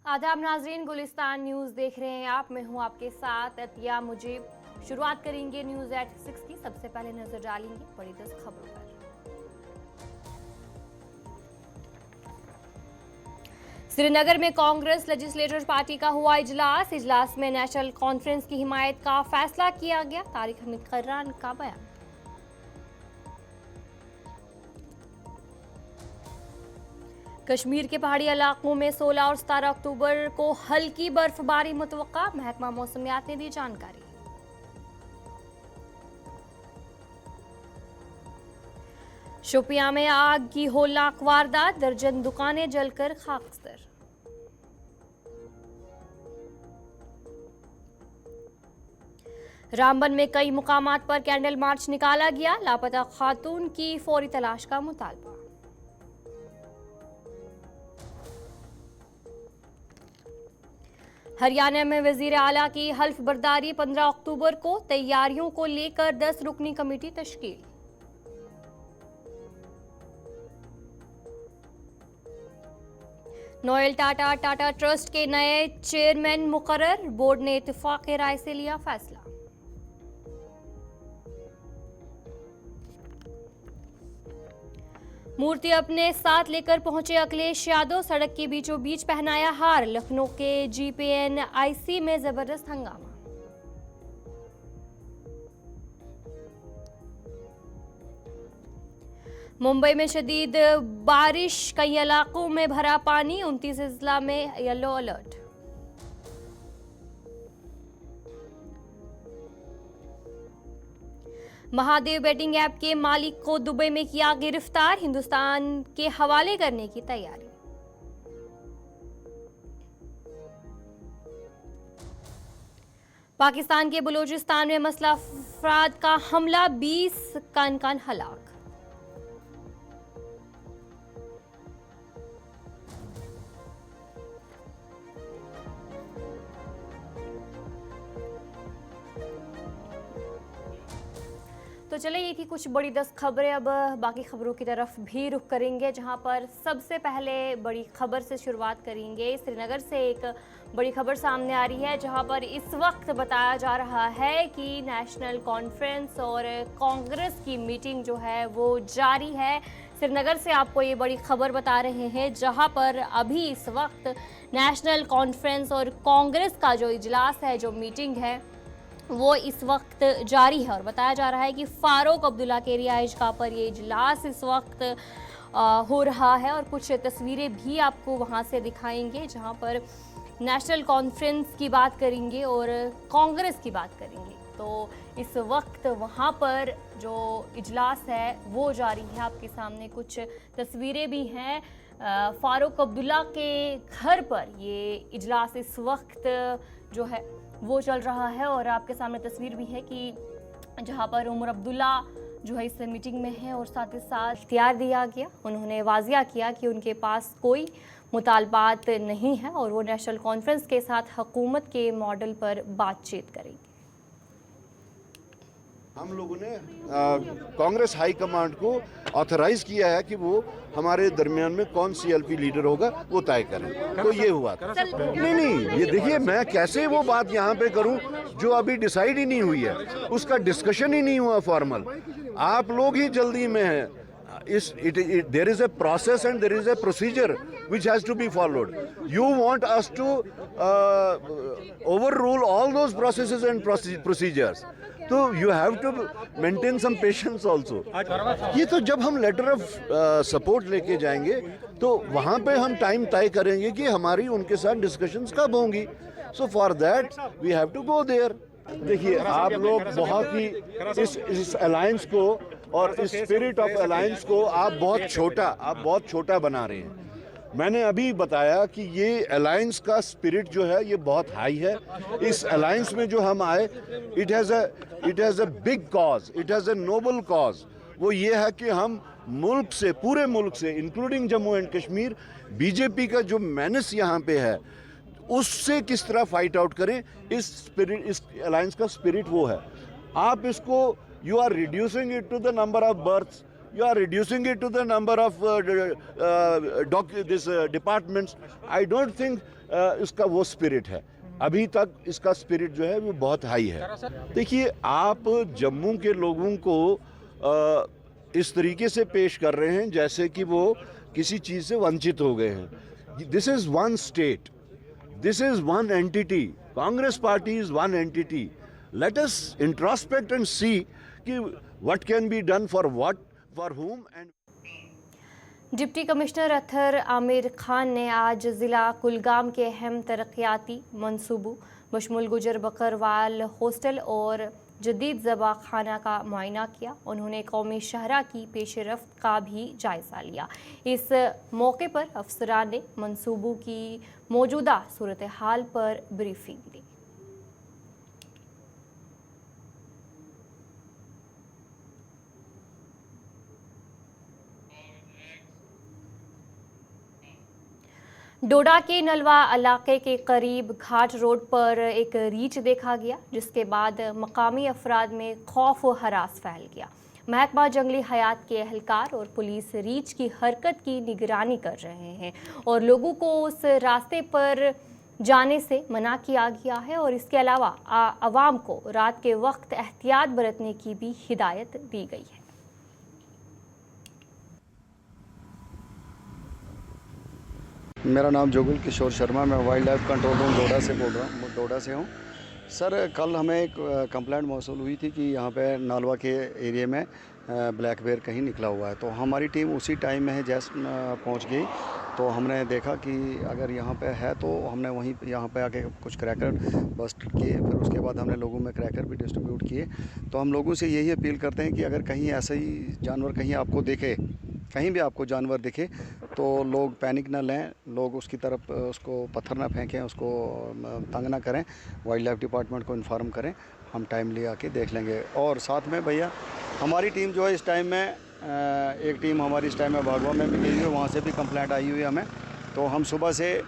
आदाब नाजरीन, गुलिस्तान न्यूज़ देख रहे हैं आप। मैं हूं आपके साथ अतिया मुजीब। शुरुआत करेंगे न्यूज़ एट 6 की। सबसे पहले नजर डालेंगे बड़ी 10 खबरों पर। श्रीनगर में कांग्रेस लेजिस्लेटिव पार्टी का हुआ इजलास में नेशनल कॉन्फ्रेंस की हिमायत का फैसला किया गया। तारीख मुकर्रर का बयान। कश्मीर के पहाड़ी इलाकों में 16 और 17 अक्टूबर को हल्की बर्फबारी मुतवक्का। महकमा मौसमियात ने दी जानकारी। शोपियां में आग की होलनाक वारदात, दर्जन दुकानें जलकर खाकस्तर। रामबन में कई मुकामात पर कैंडल मार्च निकाला गया। लापता खातून की फौरी तलाश का मुतालबा। हरियाणा में वजीर आला की हल्फ बर्दारी 15 अक्टूबर को। तैयारियों को लेकर 10 रुकनी कमेटी तश्कील। नोएल टाटा ट्रस्ट के नए चेयरमैन मुकर्रर। बोर्ड ने इत्तेफाक राय से लिया फैसला। मूर्ति अपने साथ लेकर पहुंचे अखिलेश यादव। सड़क के बीचों बीच पहनाया हार। लखनऊ के GPNIC में जबरदस्त हंगामा। मुंबई में शदीद बारिश, कई इलाकों में भरा पानी। 29 जिला में yellow alert. Mahadev betting app के मालिक को दुबई में किया गिरफ्तार। हिंदुस्तान के हवाले करने की तैयारी। पाकिस्तान के बलूचिस्तान में मसला अफराद का हमला, 20 कन हलाक। तो चले, ये थी कुछ बड़ी 10 खबरें। अब बाकी खबरों की तरफ भी रुख करेंगे, जहां पर सबसे पहले बड़ी खबर से शुरुआत करेंगे। श्रीनगर से एक बड़ी खबर सामने आ रही है, जहां पर इस वक्त बताया जा रहा है कि नेशनल कॉन्फ्रेंस और कांग्रेस की मीटिंग जो है वो जारी है। श्रीनगर से आपको ये बड़ी खबर बता रहे हैं, जहां पर अभी इस वक्त नेशनल कॉन्फ्रेंस और कांग्रेस का जो इजलास है, जो मीटिंग है, वो इस वक्त जारी है। और बताया जा रहा है कि फारूक अब्दुल्ला के रिहाइशगाह पर ये इजलास इस वक्त हो रहा है। और कुछ तस्वीरें भी आपको वहाँ से दिखाएंगे, जहाँ पर नेशनल कॉन्फ्रेंस की बात करेंगे और कांग्रेस की बात करेंगे। तो इस वक्त वहाँ पर जो इजलास है वो जारी है। आपके सामने कुछ तस्वीरें भी हैं। फारूक अब्दुल्ला के घर पर ये इजलास इस वक्त जो है वो चल रहा है। और आपके सामने तस्वीर भी है कि जहां पर उमर अब्दुल्ला जो है इस मीटिंग में है और साथ ही साथ इख्तियार दिया गया। उन्होंने वाजिया किया कि उनके पास कोई मुतालबात नहीं है और वो नेशनल कॉन्फ्रेंस के साथ हुकूमत के मॉडल पर बातचीत करेंगे। हम लोगों ने कांग्रेस हाई कमांड को ऑथराइज किया है कि वो हमारे दरमियान में कौन CLP लीडर होगा वो तय करें। तो ये हुआ था। नहीं, ये देखिए, मैं कैसे वो बात यहाँ पे करूँ जो अभी डिसाइड ही नहीं हुई है, उसका डिस्कशन ही नहीं हुआ फॉर्मल। आप लोग ही जल्दी में हैं। There is a process and there is a procedure which has to be followed. You want us to overrule all those processes and procedures. तो you have to maintain some patience also. ये तो जब हम letter of support लेके जाएंगे तो वहाँ पे हम टाइम तय करेंगे कि हमारी उनके साथ डिस्कशंस कब होंगी। So for that we have to go there. देखिए, आप लोग बहुत ही इस अलायंस को और इस स्पिरिट ऑफ अलायंस को आप बहुत छोटा बना रहे हैं। मैंने अभी बताया कि ये अलायंस का स्पिरिट जो है ये बहुत हाई है। इस अलायंस में जो हम आए, it has a big cause, it has a noble cause. वो ये है कि हम मुल्क से, पूरे मुल्क से, including Jammu and Kashmir, BJP का जो मेनेस यहाँ पे है उससे किस तरह फाइट आउट करें। इस अलायंस का स्पिरिट वो है। आप इसको, you are reducing it to the number of births, you are reducing it to the number of departments. I don't think इसका वो स्पिरिट है। अभी तक इसका स्पिरिट जो है वो बहुत हाई है। देखिए, आप जम्मू के लोगों को इस तरीके से पेश कर रहे हैं जैसे कि वो किसी चीज़ से वंचित हो गए हैं। This is one state, this is one entity, Congress party is one entity. Let us introspect and see कि what can be done for what, for whom end. Deputy commissioner Athar Aamir Khan ने आज ज़िला कुलगाम के अहम तरक्याती मंसूबों बशमुल गुजर बकरवाल हॉस्टल और जदीद ज़बा खाना का मुआयना किया। उन्होंने कौमी शहरा की पेशरफ्त का भी जायज़ा लिया। इस मौके पर अफसरान ने मंसूबों की मौजूदा सूरत हाल पर ब्रीफिंग दी। डोडा के नलवा इलाके के करीब घाट रोड पर एक रीछ देखा गया, जिसके बाद मकामी अफराद में खौफ व हरास फैल गया। महकमा जंगली हयात के एहलकार और पुलिस रीछ की हरकत की निगरानी कर रहे हैं और लोगों को उस रास्ते पर जाने से मना किया गया है और इसके अलावा आवाम को रात के वक्त एहतियात बरतने की भी हिदायत दी गई है। मेरा नाम जोगुल किशोर शर्मा, मैं वाइल्ड लाइफ कंट्रोल रूम डोडा से बोल रहा हूँ, डोडा से हूँ। सर, कल हमें एक कंप्लेंट मौसूल हुई थी कि यहाँ पे नालवा के एरिया में ब्लैक बेयर कहीं निकला हुआ है। तो हमारी टीम उसी टाइम में जस्ट पहुँच गई। तो हमने देखा कि अगर यहाँ पे है तो हमने वहीं यहाँ पे आके कुछ क्रैकर बस्ट किए। फिर उसके बाद हमने लोगों में क्रैकर भी डिस्ट्रीब्यूट किए। तो हम लोगों से यही अपील करते हैं कि अगर कहीं ऐसा ही जानवर कहीं आपको दिखे, कहीं भी आपको जानवर दिखे तो लोग पैनिक ना लें, लोग उसकी तरफ उसको पत्थर ना फेंकें, उसको तंग ना करें, वाइल्ड लाइफ डिपार्टमेंट को इन्फॉर्म करें, हम टाइमली आके देख लेंगे। और साथ में भैया हमारी टीम जो है इस टाइम में एक टीम हमारी इस टाइम में भागवा में भी गई हुई है, वहाँ से भी कंप्लेंट आई हुई है हमें। तो हम सुबह से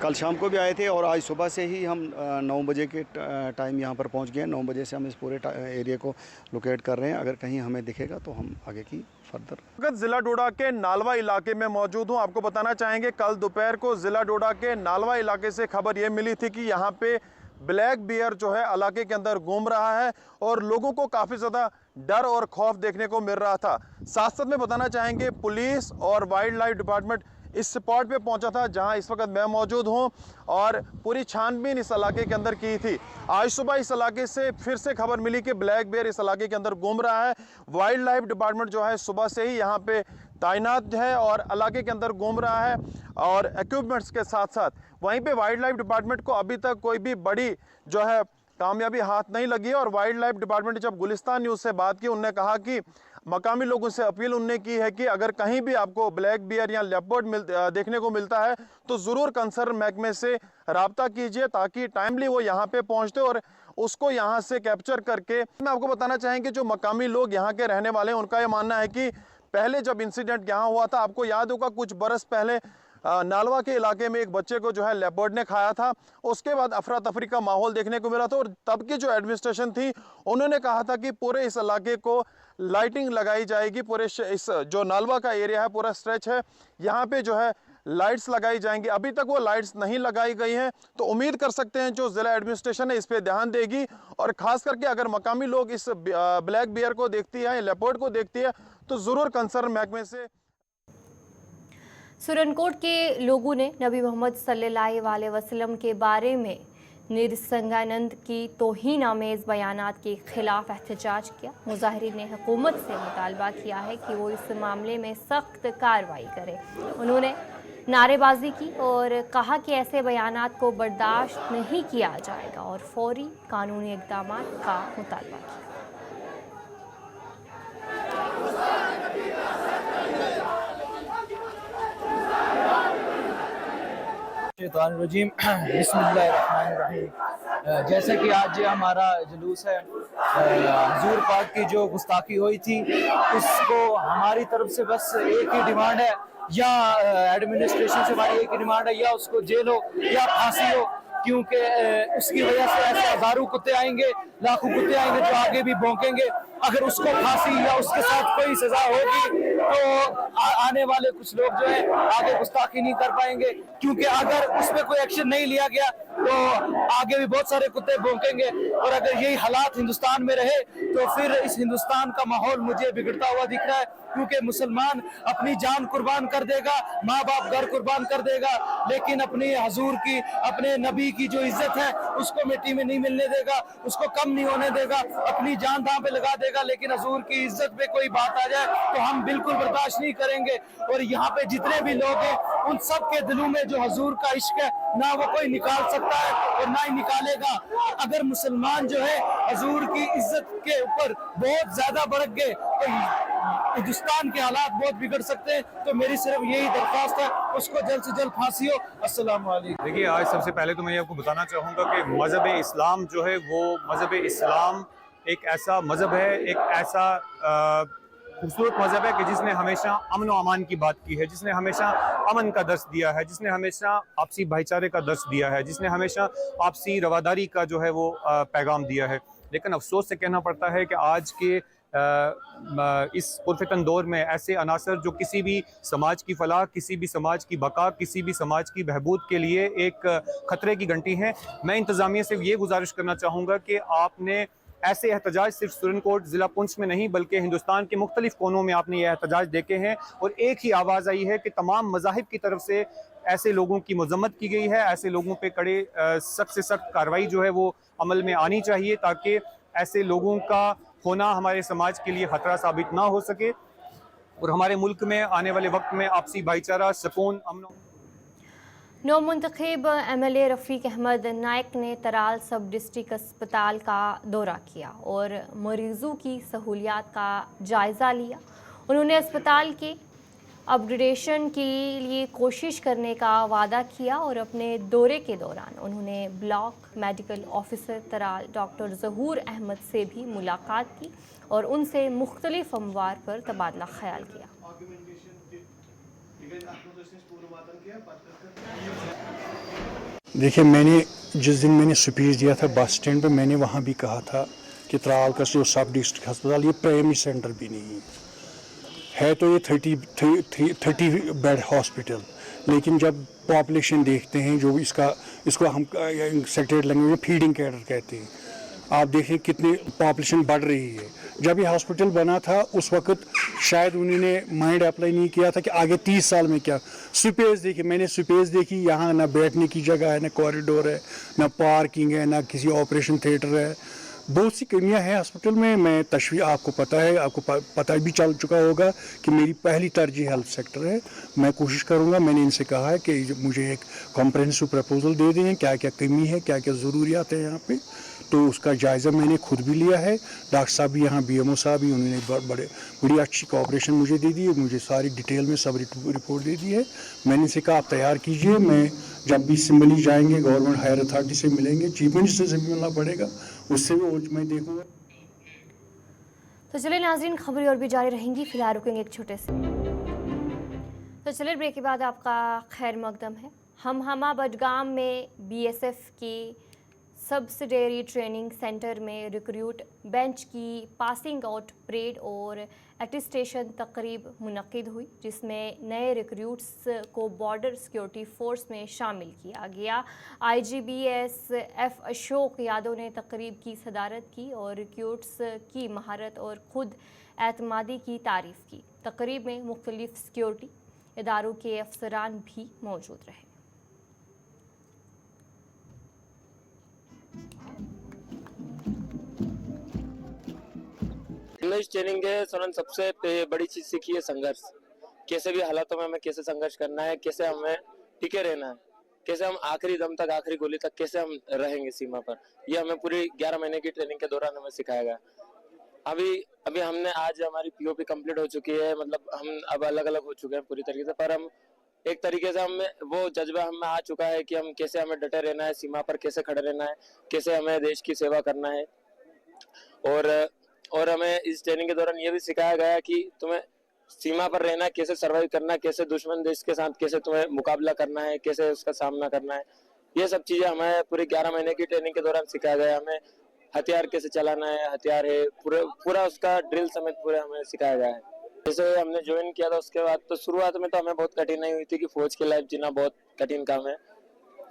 कल शाम को भी आए थे और आज सुबह से ही हम 9 बजे के टाइम यहाँ पर पहुँच गए। 9 बजे से हम इस पूरे एरिया को लोकेट कर रहे हैं। अगर कहीं हमें दिखेगा तो हम आगे की फर्दर। जिला डोडा के नालवा इलाके में मौजूद हूँ। आपको बताना चाहेंगे कल दोपहर को जिला डोडा के नालवा इलाके से खबर ये मिली थी कि यहाँ पे ब्लैक बियर जो है इलाके के अंदर घूम रहा है और लोगों को काफ़ी ज़्यादा डर और खौफ देखने को मिल रहा था। साथ साथ में बताना चाहेंगे पुलिस और वाइल्ड लाइफ डिपार्टमेंट इस स्पॉट पे पहुंचा था जहां इस वक्त मैं मौजूद हूं और पूरी छानबीन इस इलाके के अंदर की थी। आज सुबह इस इलाके से फिर से खबर मिली कि ब्लैक बेयर इस इलाके के अंदर घूम रहा है। वाइल्ड लाइफ डिपार्टमेंट जो है सुबह से ही यहाँ पे तैनात है और इलाके के अंदर घूम रहा है और इक्विपमेंट्स के साथ साथ। वहीं पे वाइल्ड लाइफ डिपार्टमेंट को अभी तक कोई भी बड़ी जो है कामयाबी हाथ नहीं लगी है और वाइल्ड लाइफ डिपार्टमेंट जब गुलिस्तान न्यूज़ से बात की, उन्होंने कहा कि मकामी लोगों से अपील उन्होंने की है कि अगर कहीं भी आपको ब्लैक बियर या लेपर्ड देखने को मिलता है तो ज़रूर कंसर्न महकमे से राब्ता कीजिए ताकि टाइमली वो यहाँ पे पहुँचते और उसको यहाँ से कैप्चर करके। मैं आपको बताना चाहेंगे जो मकामी लोग यहाँ के रहने वाले हैं उनका ये मानना है कि पहले जब इंसिडेंट यहाँ हुआ था, आपको याद होगा कुछ बरस पहले नालवा के इलाके में एक बच्चे को जो है लेपर्ड ने खाया था। उसके बाद अफरा तफरी का माहौल देखने को मिला था और तब की जो एडमिनिस्ट्रेशन थी उन्होंने कहा था कि पूरे इस इलाके को लाइटिंग लगाई जाएगी। पूरे इस जो नालवा का एरिया है, पूरा स्ट्रेच है, यहाँ पे जो है लाइट्स लगाई जाएंगी। अभी तक वो लाइट्स नहीं लगाई गई हैं तो उम्मीद कर सकते हैं जो जिला एडमिनिस्ट्रेशन है इस पे ध्यान देगी और खास करके अगर मकामी लोग इस ब्लैक बियर को देखती है, लेपर्ड को देखती है तो ज़रूर कंसर्न महकमे से। सुरनकोट के लोगों ने नबी मोहम्मद सल्लल्लाहु अलैहि वसल्लम के बारे में निरसंगानंद की तौहीन-आमेज़ बयानात के खिलाफ एहतजाज किया। मुजाहिरीन ने हुकूमत से मुतालबा किया है कि वो इस मामले में सख्त कार्रवाई करे। उन्होंने नारेबाजी की और कहा कि ऐसे बयानात को बर्दाश्त नहीं किया जाएगा और फौरी कानूनी इक़दाम का मुतालबा किया। रजीम बिस्मिल्लाहिर्रहमानिर्रहीम। जैसे कि आज हमारा जुलूस है, हुजूर पाक की जो गुस्ताखी हुई थी उसको हमारी तरफ से बस एक ही डिमांड है, या एडमिनिस्ट्रेशन से हमारी एक ही डिमांड है, या उसको जेल हो या फांसी हो। क्योंकि उसकी वजह से ऐसे हजारों कुत्ते आएंगे, लाखों कुत्ते आएंगे जो आगे भी भौंकेंगे। अगर उसको फांसी या उसके साथ कोई सजा होगी तो आने वाले कुछ लोग जो है आगे गुस्ताखी नहीं कर पाएंगे, क्योंकि अगर उस पर कोई एक्शन नहीं लिया गया तो आगे भी बहुत सारे कुत्ते भौंकेंगे। और अगर यही हालात हिंदुस्तान में रहे तो फिर इस हिंदुस्तान का माहौल मुझे बिगड़ता हुआ दिख रहा है, क्योंकि मुसलमान अपनी जान कुर्बान कर देगा, माँ बाप घर कुर्बान कर देगा, लेकिन अपनी हजूर की, अपने नबी की जो इज्जत है उसको मिट्टी में नहीं मिलने देगा, उसको कम नहीं होने देगा, अपनी जान दांव पे लगा देगा। लेकिन हजूर की इज्जत पे कोई बात आ जाए तो हम बिल्कुल बर्दाश्त नहीं करेंगे। और यहाँ पे जितने भी लोग हैं उन सब के दिलों में जो हजूर का इश्क है ना वो कोई निकाल सकता है और ना ही निकालेगा। अगर मुसलमान जो है हजूर की इज्जत के ऊपर बहुत ज्यादा भड़क गए तो हिंदुस्तान के हालात बहुत बिगड़ सकते हैं। तो मेरी सिर्फ यही दरख्वास्त है, उसको जल्द से जल्द फांसी हो। अस्सलाम वालेकुम। देखिए, आज सबसे पहले तो मैं आपको बताना चाहूँगा कि मज़हब इस्लाम जो है वो मज़हब इस्लाम एक ऐसा मज़हब है, एक ऐसा खूबसूरत मज़हब है कि जिसने हमेशा अमन व अमान की बात की है, जिसने हमेशा अमन का दर्स दिया है, जिसने हमेशा आपसी भाईचारे का दर्स दिया है, जिसने हमेशा आपसी रवादारी का जो है वो पैगाम दिया है। लेकिन अफसोस से कहना पड़ता है कि आज के इस पुरफितन दौर में ऐसे अनासर जो किसी भी समाज की फलाह, किसी भी समाज की बका, किसी भी समाज की बहबूद के लिए एक ख़तरे की घंटी हैं। मैं इंतज़ामिया से ये गुजारिश करना चाहूँगा कि आपने ऐसे एहतजाज सिर्फ सुरनकोट ज़िला पुंछ में नहीं बल्कि हिंदुस्तान के मुख्तलिफ कोनों में आपने ये एहतजाज देखे हैं और एक ही आवाज़ आई है कि तमाम मज़ाहिब की तरफ से ऐसे लोगों की मजम्मत की गई है। ऐसे लोगों पे कड़े सख्त से सख्त कार्रवाई जो है वो अमल में आनी चाहिए, ताकि ऐसे लोगों का होना हमारे समाज के लिए ख़तरा साबित ना हो सके और हमारे मुल्क में आने वाले वक्त में आपसी भाईचारा, सुकून, अमन। नौमुंतखब MLA रफ़ीक अहमद नायक ने तराल सब डिस्ट्रिक्ट अस्पताल का दौरा किया और मरीज़ों की सहूलियात का जायज़ा लिया। उन्होंने अस्पताल के अपग्रेडेशन के लिए कोशिश करने का वादा किया और अपने दौरे के दौरान उन्होंने ब्लॉक मेडिकल ऑफिसर तराल डॉक्टर ज़हूर अहमद से भी मुलाकात की और उनसे मुख्तलिफ अमवार पर तबादला ख्याल किया। देखिए, मैंने जिस दिन मैंने स्पीच दिया था बस स्टैंड पे, मैंने वहाँ भी कहा था कि त्राल का जो सब डिस्ट्रिक्ट अस्पताल ये प्राइमरी सेंटर भी नहीं है, तो ये 30 बेड हॉस्पिटल, लेकिन जब पॉपुलेशन देखते हैं जो इसको हम सेक्रेटरी लैंग्वेज में फीडिंग कैडर कहते हैं, आप देखें कितनी पॉपुलेशन बढ़ रही है। जब ये हॉस्पिटल बना था उस वक्त शायद उन्होंने माइंड अप्लाई नहीं किया था कि आगे 30 साल में क्या स्पेस देखी। मैंने स्पेस देखी, यहाँ ना बैठने की जगह है, ना कॉरिडोर है, ना पार्किंग है, ना किसी ऑपरेशन थिएटर है, बहुत सी कमियां हैं हॉस्पिटल में। मैं तशवीर, आपको पता है, आपको पता भी चल चुका होगा कि मेरी पहली तरजीह हेल्थ सेक्टर है। मैं कोशिश करूंगा, मैंने इनसे कहा है कि मुझे एक कॉम्प्रहेंसिव प्रपोजल दे दें, क्या क्या कमी है, क्या क्या ज़रूरियात है यहाँ पे, तो उसका जायज़ा मैंने खुद भी लिया है। डॉक्टर साहब भी यहाँ, BMO साहब भी, उन्होंने बड़ी अच्छी कोऑपरेशन मुझे दे दी है, मुझे सारी डिटेल में सब रिपोर्ट दे दी है। मैंने इनसे कहा आप तैयार कीजिए, मैं जब भी सिम्बली जाएंगे गवर्नमेंट हायर अथॉरिटी से मिलेंगे, चीफ मिनिस्टर से भी मिलना पड़ेगा, उससे भी मैं देखूँगा। तो चलिए नाज़रीन, खबरें और भी जारी रहेंगी, फिलहाल रुकेंगे एक छोटे से। तो चलिए ब्रेक के बाद आपका खैर मकदम है। हम बडगाम में BSF की सब्सिडियरी ट्रेनिंग सेंटर में रिक्रूट बेंच की पासिंग आउट परेड और एटिस्टेशन तकरीब मुनक्किद हुई, जिसमें नए रिक्रूट्स को बॉर्डर सिक्योरिटी फोर्स में शामिल किया गया। IGBSF अशोक यादव ने तकरीब की सदारत की और रिक्रूट्स की महारत और खुद एतमादी की तारीफ़ की। तकरीब में मुख्तलिफ सिक्योरिटी इदारों के अफसरान भी मौजूद रहे। इंग्लिश ट्रेनिंग के दौरान सबसे बड़ी चीज सीखी है संघर्ष। कैसे भी हालातों में हमें कैसे संघर्ष करना है, कैसे हमें टिके रहना है, कैसे हम आखिरी दम तक, आखिरी गोली तक कैसे हम रहेंगे सीमा पर। ये हमें पूरी 11 महीने की ट्रेनिंग के दौरान हमें सिखाया गया। अभी हमने आज हमारी POP कंप्लीट हो चुकी है, मतलब हम अब अलग अलग हो चुके हैं पूरी तरीके से, पर हम एक तरीके से हमें वो जज्बा हमें आ चुका है कि हम कैसे हमें डटे रहना है, सीमा पर कैसे खड़े रहना है, कैसे हमें देश की सेवा करना है। और हमें इस ट्रेनिंग के दौरान ये भी सिखाया गया कि तुम्हें सीमा पर रहना, कैसे सर्वाइव करना, कैसे दुश्मन देश के साथ कैसे तुम्हें मुकाबला करना है, कैसे उसका सामना करना है। ये सब चीजें हमें पूरे 11 महीने की ट्रेनिंग के दौरान सिखाया गया। हमें हथियार कैसे चलाना है, हथियार है पूरा उसका ड्रिल समेत पूरा हमें सिखाया गया है। जैसे हमने ज्वाइन किया था उसके बाद तो शुरुआत में तो हमें बहुत कठिनाई हुई थी कि फौज की लाइफ जीना बहुत कठिन काम है।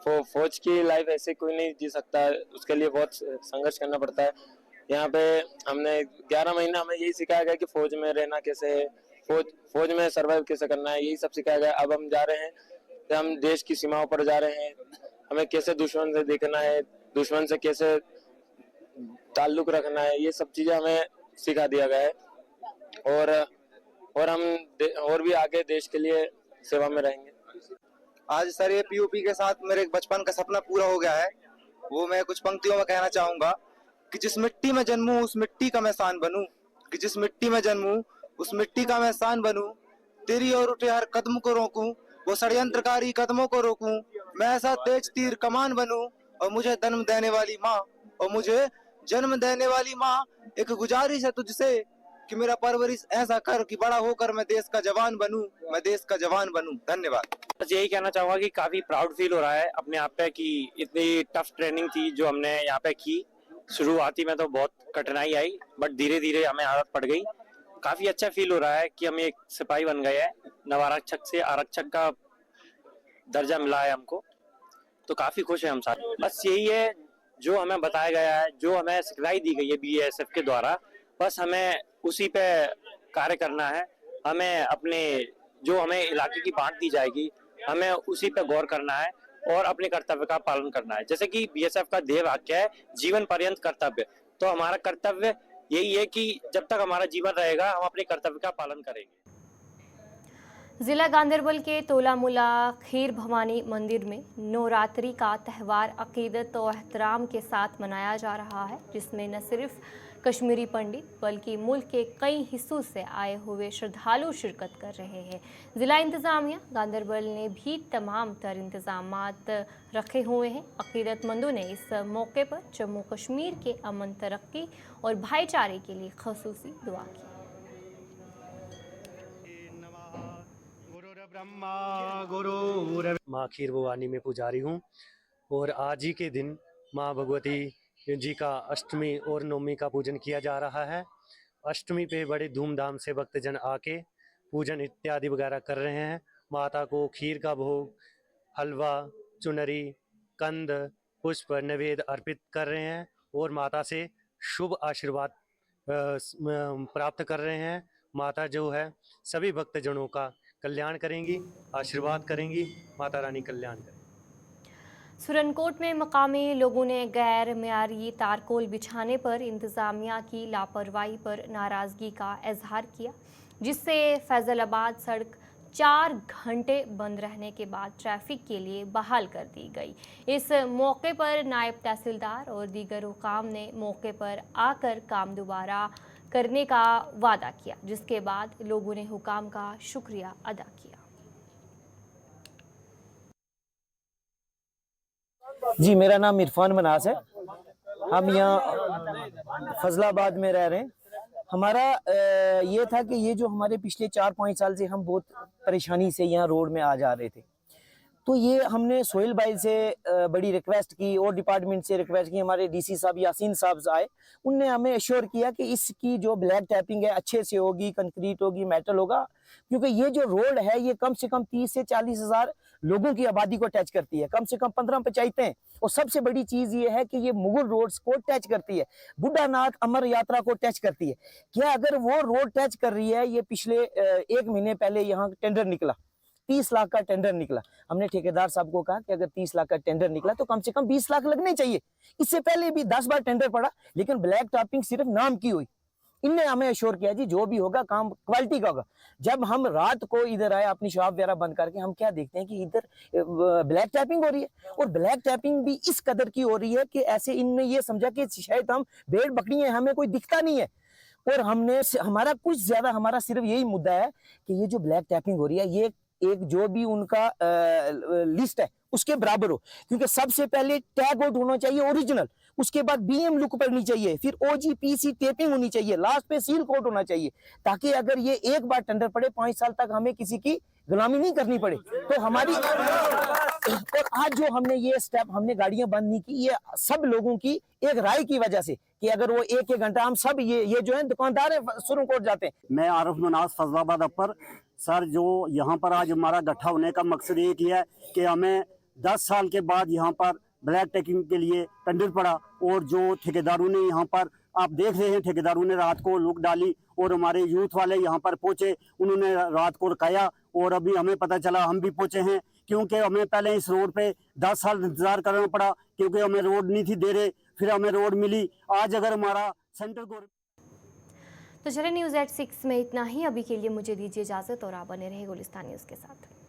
फौज की लाइफ ऐसे कोई नहीं जी सकता, उसके लिए बहुत संघर्ष करना पड़ता है। यहाँ पे हमने 11 महीना हमें यही सिखाया गया कि फौज में रहना कैसे है, फौज में सर्वाइव कैसे करना है, यही सब सिखाया गया। अब हम जा रहे हैं, हम देश की सीमाओं पर जा रहे हैं, हमें कैसे दुश्मन से देखना है, दुश्मन से कैसे ताल्लुक रखना है, ये सब चीजें हमें सिखा दिया गया है। और हम और भी आगे देश के लिए सेवा में रहेंगे। आज सर ये पीओपी के साथ मेरे बचपन का सपना पूरा हो गया है। वो मैं कुछ पंक्तियों में कहना चाहूंगा कि जिस मिट्टी में जन्मूं उस मिट्टी का मैं शान बनूं, कि जिस मिट्टी में जन्मूं उस मिट्टी का मैं शान बनूं, तेरी ओर उठे हर कदम को रोकूं, वो षड्यंत्रकारी कदमों को रोकूं, मैं ऐसा तेज तीर कमान बनूं, और मुझे जन्म देने वाली माँ, और मुझे जन्म देने वाली माँ, एक गुजारिश है तुझसे कि मेरा परवरिश ऐसा कर कि बड़ा होकर मैं देश का जवान बनूं, मैं देश का जवान बनूं। धन्यवाद। बस यही कहना चाहूंगा कि काफी प्राउड फील हो रहा है अपने आप पे कि इतनी टफ ट्रेनिंग थी जो हमने यहाँ पे की। शुरुआती में तो बहुत कठिनाई आई, बट धीरे धीरे हमें आदत पड़ गई। काफी अच्छा फील हो रहा है कि हम एक सिपाही बन गए हैं, नवारक्षक से आरक्षक का दर्जा मिला है हमको, तो काफी खुश है हम सारे। बस यही है जो हमें बताया गया है, जो हमें सिखलाई दी गई है BASF के द्वारा, बस हमें उसी पे कार्य करना है। हमें अपने जो हमें इलाके की बांट दी जाएगी, हमें उसी पे गौर करना है और अपने कर्तव्य का पालन करना है। जैसे कि BSF का ध्येय वाक्य है जीवन पर्यंत कर्तव्य, तो हमारा कर्तव्य यही है कि जब तक हमारा जीवन रहेगा हम अपने कर्तव्य का पालन करेंगे। जिला गांधरबल के तोलामुला खीर भवानी मंदिर में नवरात्रि का त्यौहार अकीदत और एहतराम के साथ मनाया जा रहा है, जिसमें न सिर्फ कश्मीरी पंडित बल्कि मुल्क के कई हिस्सों से आए हुए श्रद्धालु शिरकत कर रहे हैं। जिला इंतजामिया गांधरबल ने भी तमाम तर इंतजामात रखे हुए हैं। अकीदतमंदों ने इस मौके पर जम्मू कश्मीर के अमन, तरक्की और भाईचारे के लिए खसूसी दुआ की। माँ खीर भवानी में पुजारी हूँ और आज ही के दिन माँ भगवती जी का अष्टमी और नवमी का पूजन किया जा रहा है। अष्टमी पे बड़े धूमधाम से भक्तजन आके पूजन इत्यादि वगैरह कर रहे हैं। माता को खीर का भोग, हलवा, चुनरी, कंद, पुष्प, नैवेद्य अर्पित कर रहे हैं और माता से शुभ आशीर्वाद प्राप्त कर रहे हैं। माता जो है सभी भक्तजनों का कल्याण करेंगी, आशीर्वाद करेंगी। माता रानी कल्याण करेंगी। सुरनकोट में मकामी लोगों ने गैर मियारी तारकोल बिछाने पर इंतजामिया की लापरवाही पर नाराज़गी का इजहार किया, जिससे फैजलाबाद सड़क 4 घंटे बंद रहने के बाद ट्रैफिक के लिए बहाल कर दी गई। इस मौके पर नायब तहसीलदार और दीगर हुकाम ने मौके पर आकर काम दोबारा करने का वादा किया, जिसके बाद लोगों ने हुकाम का शुक्रिया अदा किया। जी, मेरा नाम इरफान मनास है। हम यहाँ फजलाबाद में रह रहे हैं। हमारा ये था कि ये जो हमारे पिछले 4-5 साल से हम बहुत परेशानी से यहाँ रोड में आ जा रहे थे, तो ये हमने सोहेल भाई से बड़ी रिक्वेस्ट की और डिपार्टमेंट से रिक्वेस्ट की। हमारे DC साहब यासीन साहब आए, उनने हमें एश्योर किया कि इसकी जो ब्लैक टैपिंग है अच्छे से होगी, कंक्रीट होगी, मेटल होगा, क्योंकि ये जो रोड है ये कम से कम 30 से 40 हज़ार लोगों की आबादी को टच करती है, कम से कम 15 पंचायतें। और सबसे बड़ी चीज ये है कि ये मुगल रोड्स को टच करती है, बुढ़ा नाथ अमर यात्रा को टच करती है। क्या अगर वो रोड टच कर रही है? ये पिछले 1 महीने पहले यहाँ टेंडर निकला, 30 लाख का टेंडर निकला। हमने ठेकेदार साहब को कहा कि अगर 30 लाख का टेंडर निकला तो कम से कम 20 लाख लगने चाहिए। इससे पहले भी 10 बार टेंडर पड़ा, लेकिन ब्लैक टॉपिंग सिर्फ नाम की हुई। इनने हमें अश्योर किया जी जो भी होगा काम क्वालिटी का होगा। जब हम रात को इधर आए अपनी शॉप वगैरह बंद करके, हम क्या देखते हैं कि इधर ब्लैक टैपिंग हो रही है, और ब्लैक टैपिंग भी इस कदर की हो रही है कि ऐसे इनने ये समझा कि शायद हम भेड़ बकरी हैं, हमें कोई दिखता नहीं है। और हमारा कुछ ज्यादा हमारा सिर्फ यही मुद्दा है कि ये जो ब्लैक टैपिंग हो रही है ये एक जो भी उनका लिस्ट है उसके बराबर हो, क्योंकि सबसे पहले टैग आउट होना चाहिए ओरिजिनल, उसके बाद BM लुक पड़नी चाहिए, फिर OGPC टेपिंग होनी चाहिए, लास्ट पे सील कोट होना चाहिए, ताकि अगर ये एक बार टेंडर पड़े 5 साल तक हमें किसी की गुलामी नहीं करनी पड़े। तो हमारी और आज जो हमने ये स्टेप, हमने गाड़ियां बंद नहीं की, ये सब लोगों की एक राय की वजह से कि अगर वो एक घंटा हम सब ये जो है दुकानदार है शुरू कोट जाते हैं। मैं आरिफ मनाज फजलाबाद अपर। सर, जो यहाँ पर आज हमारा इकट्ठा होने का मकसद एक ही है कि हमें 10 साल के बाद यहाँ पर ब्लैक टेकिंग के लिए टेंडर पड़ा, और जो ठेकेदारों ने यहाँ पर, आप देख रहे हैं, ठेकेदारों ने रात को लुक डाली और हमारे यूथ वाले यहाँ पर पहुंचे, उन्होंने रात को रुकाया और अभी हमें पता चला हम भी पहुंचे हैं, क्योंकि हमें पहले इस रोड पे 10 साल इंतजार करना पड़ा क्योंकि हमें रोड नहीं थी दे रहे, फिर हमें रोड मिली। आज अगर हमारा सेंट्रल गवर्नमेंट। तो चलिए न्यूज़ एट 6 में इतना ही। अभी के लिए मुझे दीजिए इजाज़त और आप बने रहे गुलिस्तान न्यूज़ के साथ।